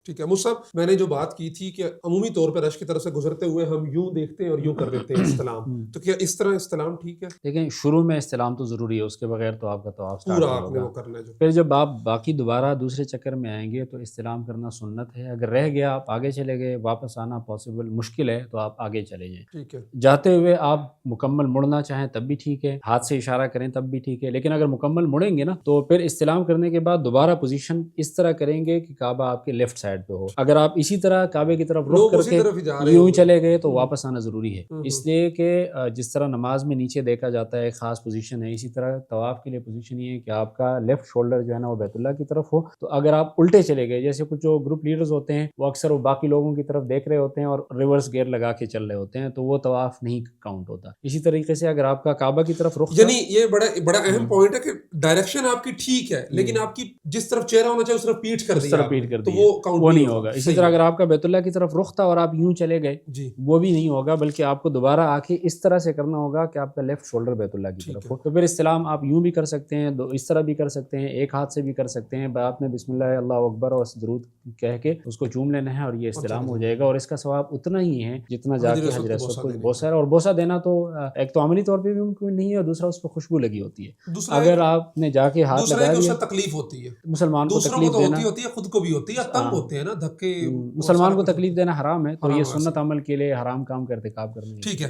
ٹھیک ہے مصعب، میں نے جو بات کی تھی کہ عمومی طور پہ رش کی طرف سے گزرتے ہوئے ہم یوں دیکھتے ہیں اور یوں کر دیتے ہیں استلام، تو کیا اس طرح استلام ٹھیک ہے؟ لیکن شروع میں استلام تو ضروری ہے، اس کے بغیر تو آپ کا طواف سٹارٹ پورا نہیں آپ نے ہوگا۔ وہ کرنا ہے جو پھر جب آپ باقی دوبارہ دوسرے چکر میں آئیں گے تو استلام کرنا سنت ہے، اگر رہ گیا آپ آگے چلے گئے، واپس آنا پاسبل مشکل ہے تو آپ آگے چلے جائیں۔ ٹھیک ہے، جاتے ہوئے آپ مکمل مڑنا چاہیں تب بھی ٹھیک ہے، ہاتھ سے اشارہ کریں تب بھی ٹھیک ہے، لیکن اگر مکمل مڑیں گے نا تو پھر استلام کرنے کے بعد دوبارہ پوزیشن اس طرح کریں گے کہ کعبہ آپ کے لیفٹ سائڈ پہ ہو۔ اگر آپ اسی طرح کعبے کی طرف رخ لوگ کر اسی کے طرف ہی جا رہے یوں ہوں گے۔ چلے گئے تو واپس آنا ضروری ہے، ہوں، اس لیے کہ جس طرح نماز میں نیچے دیکھا جاتا ہے ایک خاص پوزیشن ہے، اسی طرح طواف کے لیے پوزیشن یہ ہے کہ آپ کا لیفٹ شولڈر جو ہے نا وہ بیت اللہ کی طرف ہو۔ تو اگر آپ الٹے چلے گئے، جیسے کچھ جو گروپ لیڈرز ہوتے ہیں وہ اکثر وہ باقی لوگوں کی طرف دیکھ رہے ہوتے ہیں اور ریورس گیئر لگا کے چل رہے ہوتے ہیں، تو وہ طواف نہیں کاؤنٹ ہوتا۔ اسی طریقے سے اگر آپ کا کعبہ کی طرف رخ یعنی یہ بڑا اہم پوائنٹ ہے کہ ڈائریکشن آپ کی ٹھیک ہے لیکن آپ کی جس طرف چہرہ ہونا چاہیے اس طرف پیٹھ کر اس دی طرح آپ پیٹ نے کر تو دی وہ کاؤنٹ وہ نہیں ہوگا۔ اسی صحیح طرح ہے۔ اگر آپ کا بیت اللہ کی طرف رخ تھا اور آپ یوں چلے گئے جی وہ بھی نہیں ہوگا، بلکہ آپ کو دوبارہ آ کے اس طرح سے کرنا ہوگا کہ آپ کا لیفٹ شولڈر بیت اللہ کی طرف ہو۔ تو پھر استلام آپ یوں بھی کر سکتے ہیں، اس طرح بھی کر سکتے ہیں، ایک ہاتھ سے بھی کر سکتے ہیں، آپ نے بسم اللہ اللہ اکبر اور درود کہہ کے اس کو چوم لینا ہے اور یہ استلام ہو جائے گا، اور اس کا ثواب اتنا ہی ہے جتنا جا کے حجر اسود کو بوسہ ہے۔ اور بوسہ دینا تو ایک تو عملی طور پہ بھی ممکن نہیں ہے، اور دوسرا اس پہ خوشبو لگی ہوتی ہے۔ اگر آپ نے جا کے ہاتھ لگا دیا، تکلیف ہوتی ہے مسلمان کو دوسروں کو تکلیف تو دینا، ہوتی ہے خود کو بھی ہوتی ہے، تنگ ہوتے ہیں نا دھکے، مسلمان کو تکلیف دینا حرام ہے، تو یہ سنت عمل کے لیے حرام کام کا ارتکاب کرنا ہے۔ ٹھیک ہے۔